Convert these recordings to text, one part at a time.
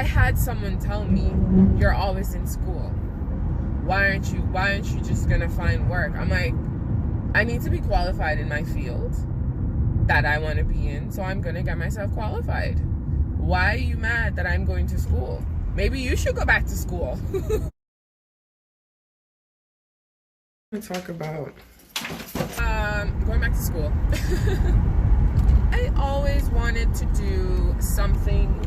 I had someone tell me, you're always in school. Why aren't you just gonna find work? I'm like, I need to be qualified in my field that I want to be in, so I'm gonna get myself qualified. Why are you mad that I'm going to school? Maybe you should go back to school. Talk about going back to school. I always wanted to do something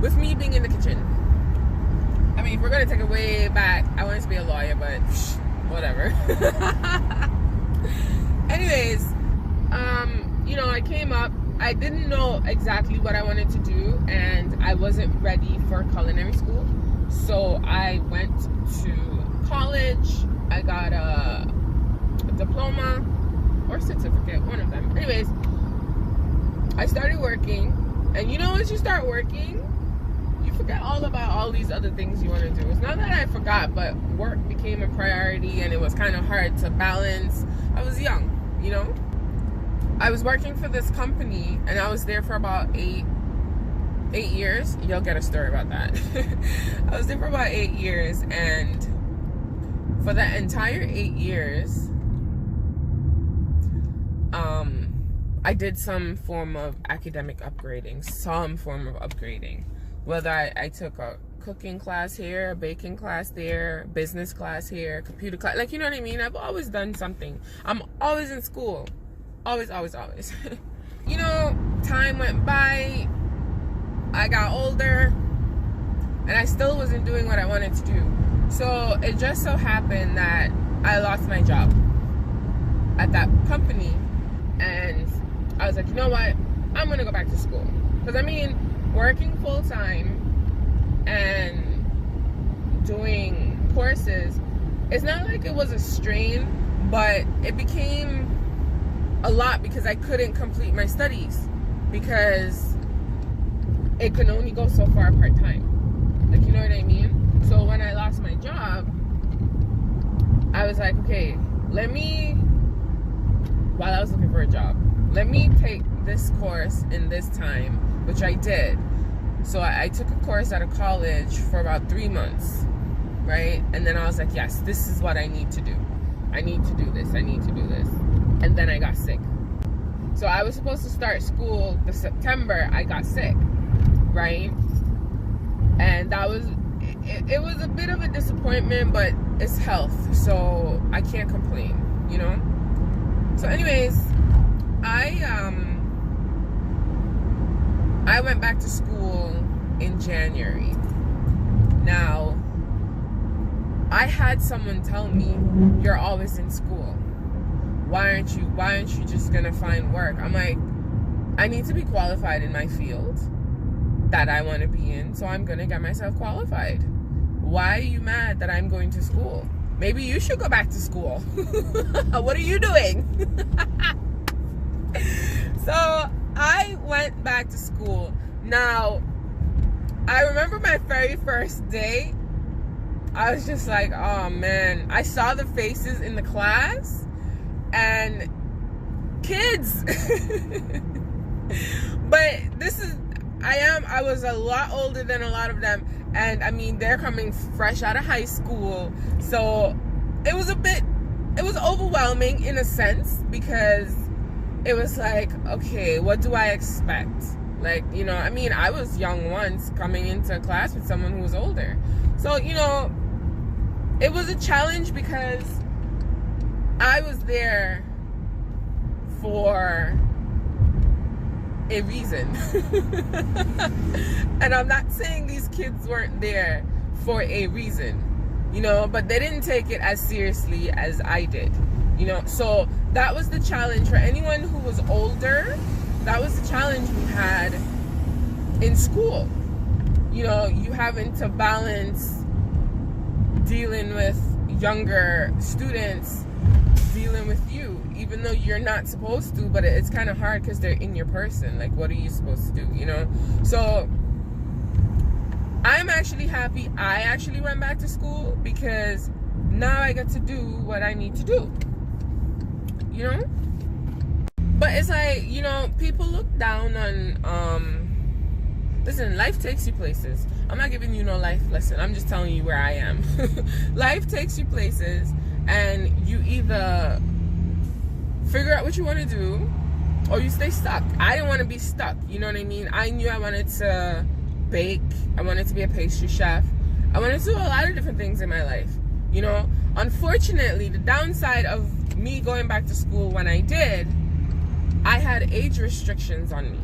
with me being in the kitchen. I mean, if we're gonna take it way back, I wanted to be a lawyer, but whatever. Anyways, you know, I came up, I didn't know exactly what I wanted to do, and I wasn't ready for culinary school. So I went to college. I got a diploma or certificate, one of them. Anyways, I started working, and you know, once you start working, you forget all about all these other things you want to do. It's not that I forgot, but work became a priority, and it was kind of hard to balance. I was young, you know. I was working for this company, and I was there for about eight years. You'll get a story about that. I was there for about 8 years, and for that entire 8 years, I did some form of academic upgrading, whether I took a cooking class here, a baking class there, business class here, computer class, like, you know what I mean? I've always done something. I'm always in school. Always. You know, time went by, I got older, and I still wasn't doing what I wanted to do. So it just so happened that I lost my job at that company, and I was like, you know what, I'm gonna go back to school. Because I mean, working full-time and doing courses, it's not like it was a strain, but it became a lot because I couldn't complete my studies, because it can only go so far part-time. Like, you know what I mean? So when I lost my job, I was like, okay, while I was looking for a job, let me take this course in this time, which I did. So I took a course at a college for about 3 months, right? And then I was like, yes, this is what I need to do. I need to do this. And then I got sick. So I was supposed to start school this September. I got sick, right? And that was, it was a bit of a disappointment, but it's health, so I can't complain, you know? So anyways, I went back to school in January. Now, I had someone tell me, you're always in school. Why aren't you just gonna find work? I'm like, I need to be qualified in my field that I want to be in, so I'm gonna get myself qualified. Why are you mad that I'm going to school? Maybe you should go back to school. What are you doing? So I went back to school. Now, I remember my very first day, I was just like, oh man. I saw the faces in the class, and kids. But I was a lot older than a lot of them, and I mean, they're coming fresh out of high school, so it was overwhelming in a sense, because it was like, okay, what do I expect? Like, you know, I mean, I was young once coming into a class with someone who was older, so, you know, it was a challenge because I was there for a reason. And I'm not saying these kids weren't there for a reason, you know, but they didn't take it as seriously as I did, you know. So that was the challenge for anyone who was older. That was the challenge we had in school, you know, you having to balance dealing with younger students dealing with you, even though you're not supposed to, but it's kind of hard because they're in your person. Like, what are you supposed to do, you know? So I'm actually happy I actually went back to school, because now I get to do what I need to do, you know? But it's like, you know, people look down on Listen, life takes you places. I'm not giving you no life lesson. I'm just telling you where I am. Life takes you places, and you either figure out what you want to do, or you stay stuck. I didn't want to be stuck. You know what I mean? I knew I wanted to bake. I wanted to be a pastry chef. I wanted to do a lot of different things in my life. You know, unfortunately, the downside of me going back to school when I did, I had age restrictions on me.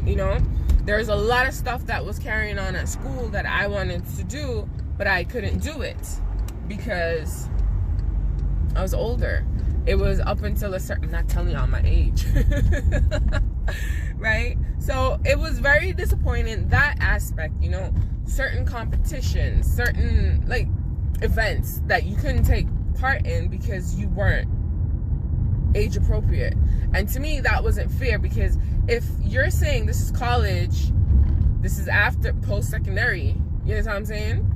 You know, there's a lot of stuff that was carrying on at school that I wanted to do, but I couldn't do it because I was older. It was up until a certain, I'm not telling y'all my age, right? So it was very disappointing, that aspect, you know, certain competitions, certain like events that you couldn't take part in because you weren't age appropriate. And to me, that wasn't fair, because if you're saying this is college, this is after post-secondary, you know what I'm saying?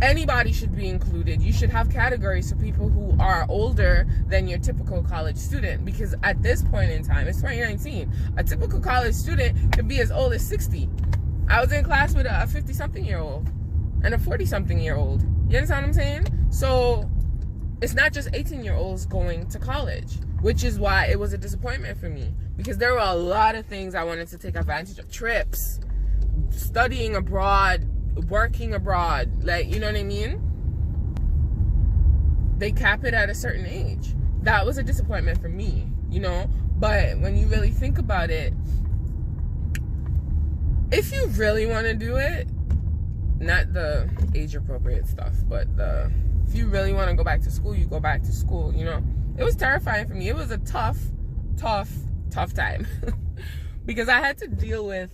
Anybody should be included. You should have categories for people who are older than your typical college student, because at this point in time, it's 2019, a typical college student could be as old as 60. I was in class with a 50-something-year-old and a 40-something-year-old. You understand what I'm saying? So it's not just 18-year-olds going to college, which is why it was a disappointment for me, because there were a lot of things I wanted to take advantage of. Trips, studying abroad, working abroad, like, you know what I mean? They cap it at a certain age. That was a disappointment for me, you know? But when you really think about it, if you really want to do it, not the age appropriate stuff, but if you really want to go back to school, you go back to school, you know? It was terrifying for me. It was a tough time because I had to deal with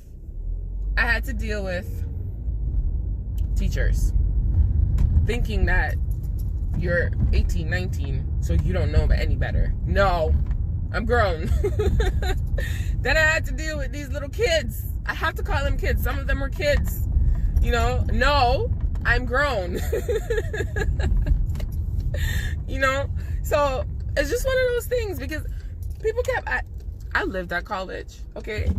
teachers thinking that you're 18, 19, so you don't know any better. No, I'm grown. Then I had to deal with these little kids. I have to call them kids. Some of them were kids, you know? No, I'm grown. You know? So it's just one of those things, because people kept, I lived at college, okay?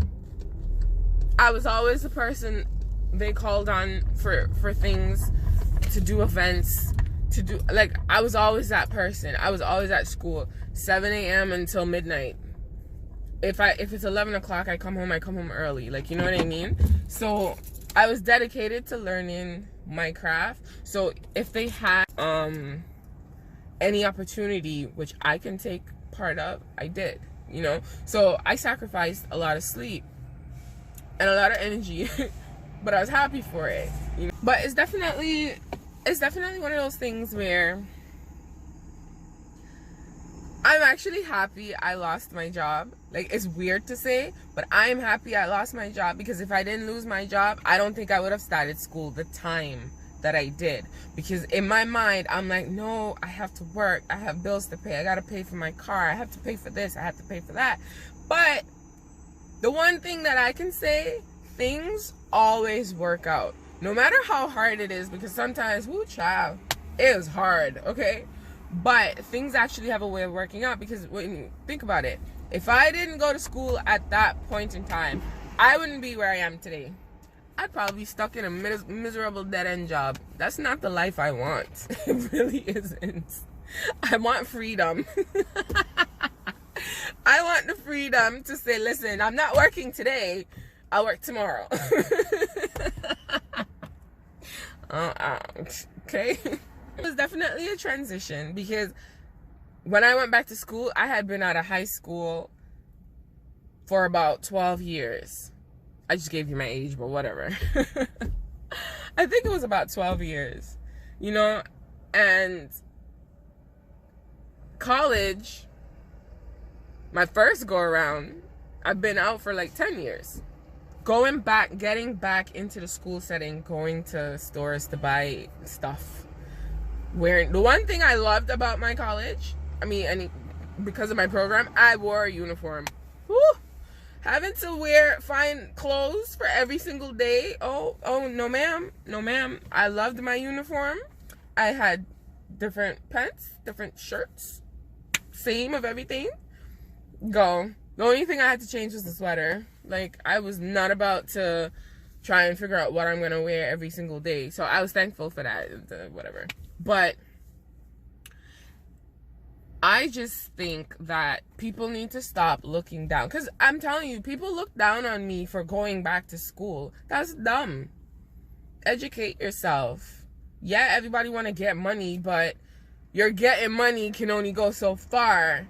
I was always the person they called on for things, to do events, to do, like, I was always that person. I was always at school, 7 a.m. until midnight. If it's 11 o'clock, I come home early, like, you know what I mean? So I was dedicated to learning my craft. So if they had any opportunity which I can take part of, I did, you know? So I sacrificed a lot of sleep and a lot of energy, but I was happy for it, you know? But it's definitely one of those things where I'm actually happy I lost my job. Like, it's weird to say, but I'm happy I lost my job, because if I didn't lose my job, I don't think I would have started school the time that I did. Because in my mind, I'm like, no, I have to work. I have bills to pay. I got to pay for my car. I have to pay for this. I have to pay for that. But the one thing that I can say, things always work out. No matter how hard it is, because sometimes, whoo, child, it was hard, okay? But things actually have a way of working out, because when you think about it, if I didn't go to school at that point in time, I wouldn't be where I am today. I'd probably be stuck in a miserable dead-end job. That's not the life I want. It really isn't. I want freedom. I want the freedom to say, listen, I'm not working today. I'll work tomorrow. Okay. It was definitely a transition, because when I went back to school, I had been out of high school for about 12 years. I just gave you my age, but whatever. I think it was about 12 years, you know? And college, my first go around, I've been out for like 10 years. Getting back into the school setting, going to stores to buy stuff. The one thing I loved about my college, because of my program, I wore a uniform. Woo! Having to find clothes for every single day. Oh, no ma'am. No ma'am. I loved my uniform. I had different pants, different shirts, same of everything. Go The only thing I had to change was the sweater. Like, I was not about to try and figure out what I'm going to wear every single day. So I was thankful for that, whatever. But I just think that people need to stop looking down. Because I'm telling you, people look down on me for going back to school. That's dumb. Educate yourself. Yeah, everybody want to get money, but your getting money can only go so far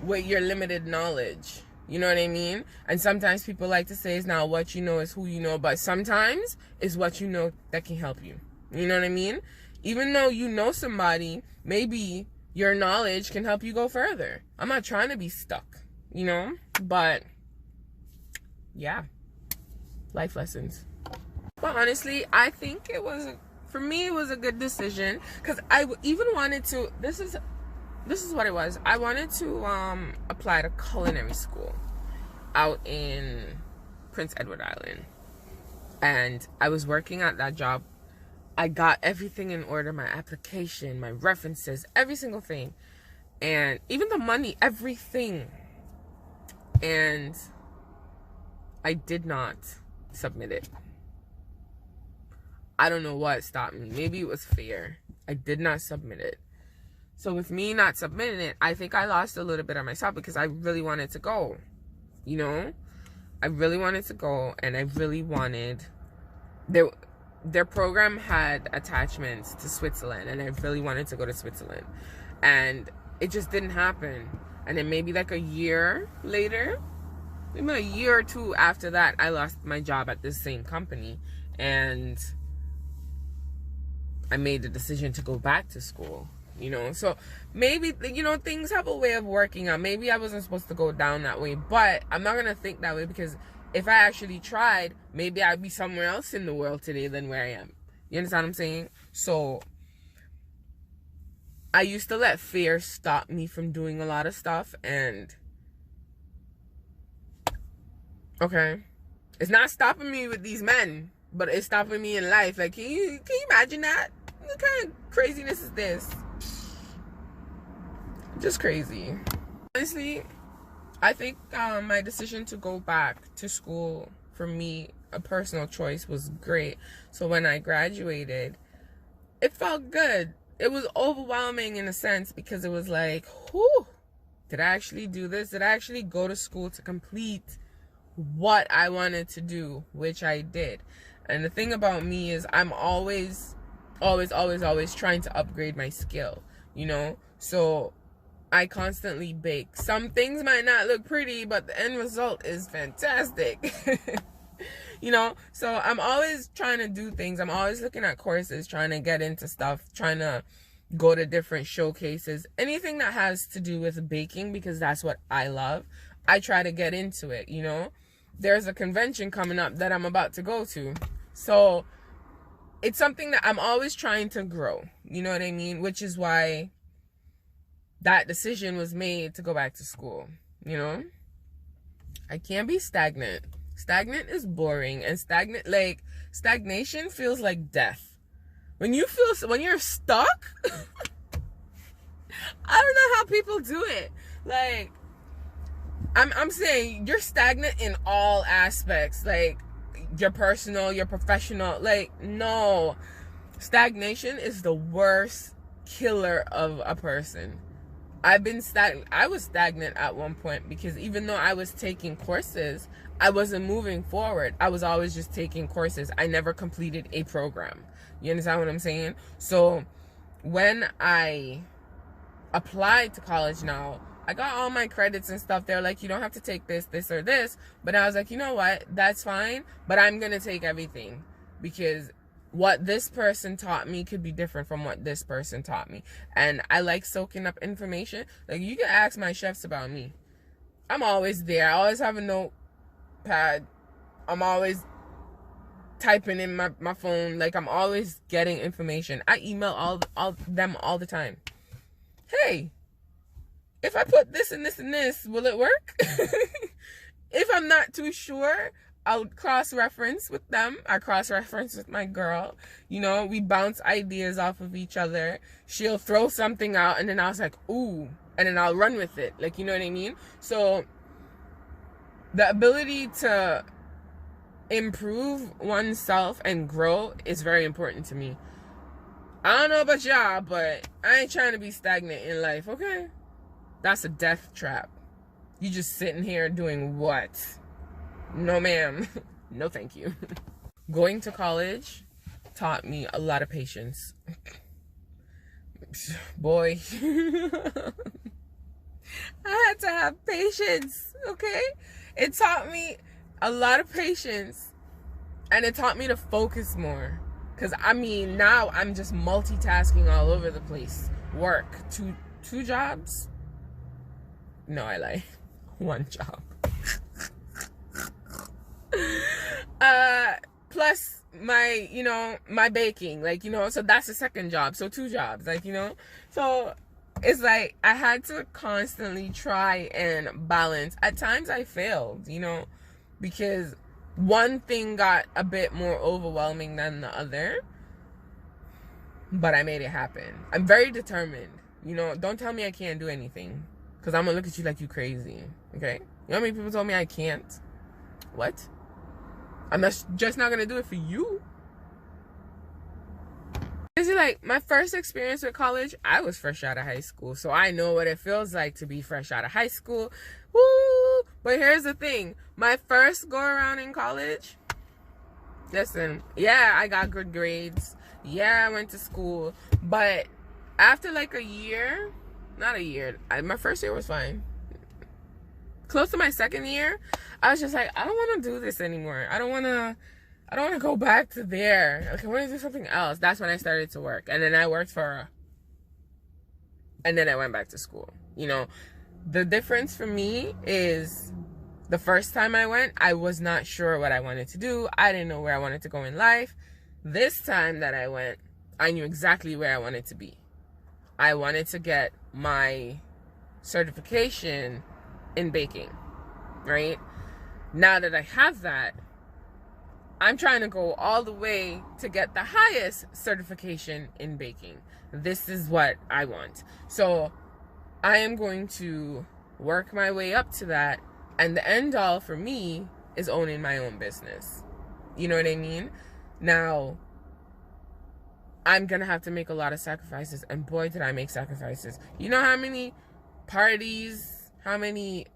with your limited knowledge. You know what I mean? And sometimes people like to say it's not what you know, is who you know. But sometimes it's what you know that can help you. You know what I mean? Even though you know somebody, maybe your knowledge can help you go further. I'm not trying to be stuck, you know? But, yeah. Life lessons. But honestly, I think it was, for me, it was a good decision. Because I even wanted to, this is what it was. I wanted to apply to culinary school out in Prince Edward Island. And I was working at that job. I got everything in order, my application, my references, every single thing. And even the money, everything. And I did not submit it. I don't know what stopped me. Maybe it was fear. I did not submit it. So with me not submitting it, I think I lost a little bit of myself because I really wanted to go. You know? I really wanted to go, and I really wanted... Their program had attachments to Switzerland, and I really wanted to go to Switzerland. And it just didn't happen. And then maybe like a year later, maybe a year or two after that, I lost my job at this same company. And I made the decision to go back to school, you know. So maybe, you know, things have a way of working out. Maybe I wasn't supposed to go down that way, but I'm not going to think that way, because if I actually tried, maybe I'd be somewhere else in the world today than where I am. You understand what I'm saying? So I used to let fear stop me from doing a lot of stuff, and okay, it's not stopping me with these men, but it's stopping me in life. Like, can you imagine that? What kind of craziness is this? Just crazy. Honestly, I think my decision to go back to school, for me, a personal choice, was great. So when I graduated, it felt good. It was overwhelming in a sense, because it was like, whew, did I actually do this? Did I actually go to school to complete what I wanted to do? Which I did. And the thing about me is I'm always trying to upgrade my skill, you know? So I constantly bake. Some things might not look pretty, but the end result is fantastic. You know? So I'm always trying to do things. I'm always looking at courses, trying to get into stuff, trying to go to different showcases. Anything that has to do with baking, because that's what I love, I try to get into it, you know? There's a convention coming up that I'm about to go to. So it's something that I'm always trying to grow. You know what I mean? Which is why that decision was made to go back to school, you know? I can't be stagnant. Stagnant is boring, and stagnation feels like death. When you're stuck, I don't know how people do it. Like, I'm saying you're stagnant in all aspects, like your personal, your professional. Like, no, stagnation is the worst killer of a person. I was stagnant at one point, because even though I was taking courses, I wasn't moving forward. I was always just taking courses. I never completed a program. You understand what I'm saying? So when I applied to college now, I got all my credits and stuff. They're like, you don't have to take this, this, or this. But I was like, you know what? That's fine. But I'm going to take everything, because what this person taught me could be different from what this person taught me. And I like soaking up information. Like, you can ask my chefs about me. I'm always there. I always have a notepad. I'm always typing in my phone. Like, I'm always getting information. I email them all the time. Hey, if I put this and this and this, will it work? If I'm not too sure, I'll cross-reference with them. I cross-reference with my girl. You know, we bounce ideas off of each other. She'll throw something out, and then I was like, ooh. And then I'll run with it. Like, you know what I mean? So the ability to improve oneself and grow is very important to me. I don't know about y'all, but I ain't trying to be stagnant in life, okay? That's a death trap. You just sitting here doing what? No, ma'am. No, thank you. Going to college taught me a lot of patience. Boy. I had to have patience, okay? It taught me a lot of patience, and it taught me to focus more. Because, I mean, now I'm just multitasking all over the place. Work. Two jobs? No, I lie. One job. Plus my, my baking. Like, so that's the second job. So 2 jobs. Like, So it's like I had to constantly try and balance. At times I failed, because one thing got a bit more overwhelming than the other, but I made it happen. I'm very determined. Don't tell me I can't do anything, because I'm gonna look at you like you crazy. Okay? You know how many people told me I can't? What? I'm just not gonna do it for you. Is it like my first experience with college? I was fresh out of high school, so I know what it feels like to be fresh out of high school. Woo! But here's the thing: my first go around in college. Listen, yeah, I got good grades. Yeah, I went to school, but after like a year, not a year. My first year was fine. Close to my second year, I was just like, I don't want to do this anymore. I don't want to go back to there. Like, I want to do something else. That's when I started to work. And then I worked and then I went back to school. The difference for me is the first time I went, I was not sure what I wanted to do. I didn't know where I wanted to go in life. This time that I went, I knew exactly where I wanted to be. I wanted to get my certification in baking, right? Now that I have that, I'm trying to go all the way to get the highest certification in baking. This is what I want. So I am going to work my way up to that. And the end all for me is owning my own business. You know what I mean? Now, I'm going to have to make a lot of sacrifices. And boy, did I make sacrifices. You know how many parties, how many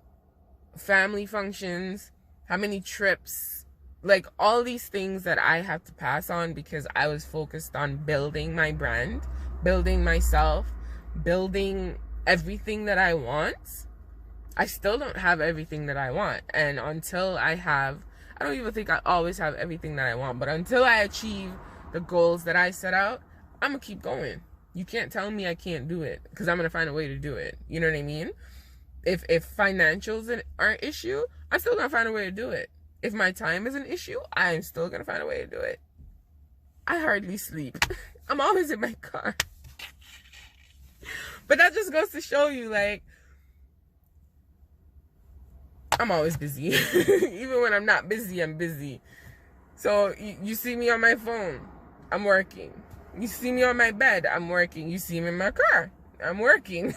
family functions, how many trips, like all these things that I have to pass on because I was focused on building my brand, building myself, building everything that I want. I still don't have everything that I want. And until I don't even think I always have everything that I want, but until I achieve the goals that I set out, I'm going to keep going. You can't tell me I can't do it, because I'm going to find a way to do it. You know what I mean? If financials are an issue, I'm still going to find a way to do it. If my time is an issue, I'm still going to find a way to do it. I hardly sleep. I'm always in my car. But that just goes to show you, like, I'm always busy. Even when I'm not busy, I'm busy. So you see me on my phone, I'm working. You see me on my bed, I'm working. You see me in my car, I'm working.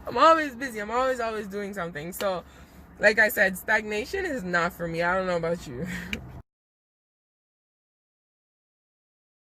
I'm always busy. I'm always doing something. So, like I said, stagnation is not for me. I don't know about you.